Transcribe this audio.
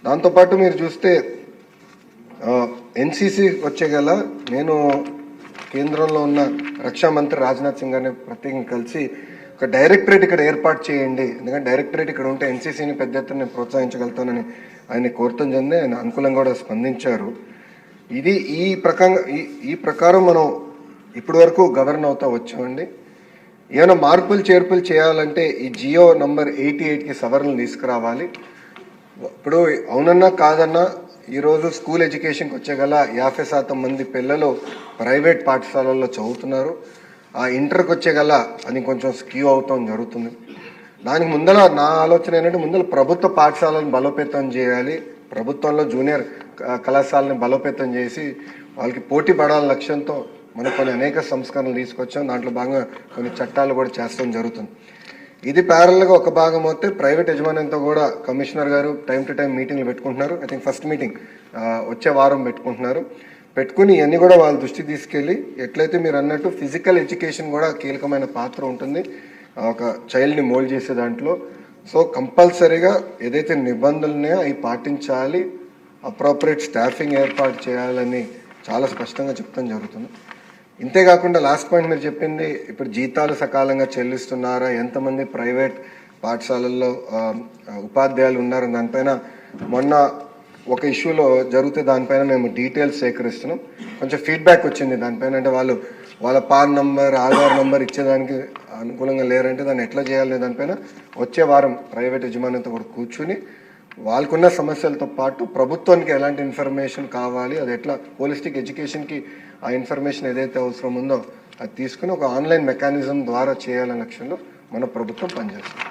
దాంతోపాటు మీరు చూస్తే ఎన్సీసీ వచ్చేగల నేను కేంద్రంలో ఉన్న రక్షా మంత్రి రాజ్నాథ్ సింగ్ గారిని ప్రత్యేకంగా కలిసి ఒక డైరెక్టరేట్ ఇక్కడ ఏర్పాటు చేయండి, ఎందుకంటే డైరెక్టరేట్ ఇక్కడ ఉంటే ఎన్సీసీని పెద్ద ఎత్తున నేను ప్రోత్సహించగలుగుతానని ఆయన కోరటం జరిగింది. ఆయన అనుకూలంగా కూడా స్పందించారు. ఇది ఈ ప్రకారం మనం ఇప్పటి వరకు గవర్న్ అవుతా వచ్చామండి. ఏమైనా మార్పులు చేర్పులు చేయాలంటే ఈ జియో నంబర్ 88కి సవరణలు తీసుకురావాలి. ఇప్పుడు అవునన్నా కాదన్నా ఈరోజు స్కూల్ ఎడ్యుకేషన్కి వచ్చేగల 50% మంది పిల్లలు ప్రైవేట్ పాఠశాలల్లో చదువుతున్నారు. ఆ ఇంటర్కి వచ్చేగల అది కొంచెం స్క్యూ అవుతాం జరుగుతుంది. దానికి ముందర నా ఆలోచన ఏంటంటే ముందర ప్రభుత్వ పాఠశాలను బలోపేతం చేయాలి, ప్రభుత్వంలో జూనియర్ కళాశాలని బలోపేతం చేసి వాళ్ళకి పోటీ పడాలని లక్ష్యంతో మనం కొన్ని అనేక సంస్కరణలు తీసుకొచ్చాం. దాంట్లో భాగంగా కొన్ని చట్టాలు కూడా చేస్తాం జరుగుతుంది. ఇది ప్యారల్గా ఒక భాగం అయితే ప్రైవేట్ యజమాన్యంతో కూడా కమిషనర్ గారు టైం టు టైం మీటింగ్లు పెట్టుకుంటున్నారు. ఐ థింక్ ఫస్ట్ మీటింగ్ వచ్చే వారం పెట్టుకుంటున్నారు. పెట్టుకుని ఇవన్నీ కూడా వాళ్ళ దృష్టికి తీసుకెళ్ళి ఎట్లయితే మీరు అన్నట్టు ఫిజికల్ ఎడ్యుకేషన్ కూడా కీలకమైన పాత్ర ఉంటుంది ఒక చైల్డ్ని మోల్డ్ చేసే దాంట్లో. సో కంపల్సరీగా ఏదైతే నిబంధనలు ఉన్నాయో అవి పాటించాలి, అప్రోప్రియేట్ స్టాఫింగ్ ఏర్పాటు చేయాలని చాలా స్పష్టంగా చెప్తాం జరుగుతుంది. ఇంతేకాకుండా లాస్ట్ పాయింట్ మీరు చెప్పింది ఇప్పుడు జీతాలు సకాలంగా చెల్లిస్తున్నారా, ఎంతమంది ప్రైవేట్ పాఠశాలల్లో ఉపాధ్యాయులు ఉన్నారు, దానిపైన మొన్న ఒక ఇష్యూలో జరిగితే దానిపైన మేము డీటెయిల్స్ సేకరిస్తున్నాం. కొంచెం ఫీడ్బ్యాక్ వచ్చింది దానిపైన, అంటే వాళ్ళ పాన్ నంబర్ ఆధార్ నంబర్ ఇచ్చేదానికి అనుకూలంగా లేరంటే దాన్ని ఎట్లా చేయాలనే దానిపైన వచ్చే వారం ప్రైవేట్ యజమానితో కూడా కూర్చుని వాళ్ళకున్న సమస్యలతో పాటు ప్రభుత్వానికి ఎలాంటి ఇన్ఫర్మేషన్ కావాలి, అది ఎట్లా హోలిస్టిక్ ఎడ్యుకేషన్కి ఆ ఇన్ఫర్మేషన్ ఏదైతే అవసరం ఉందో అది తీసుకుని ఒక ఆన్లైన్ మెకానిజం ద్వారా చేయాలనే లక్ష్యంలో మన ప్రభుత్వం పనిచేస్తుంది.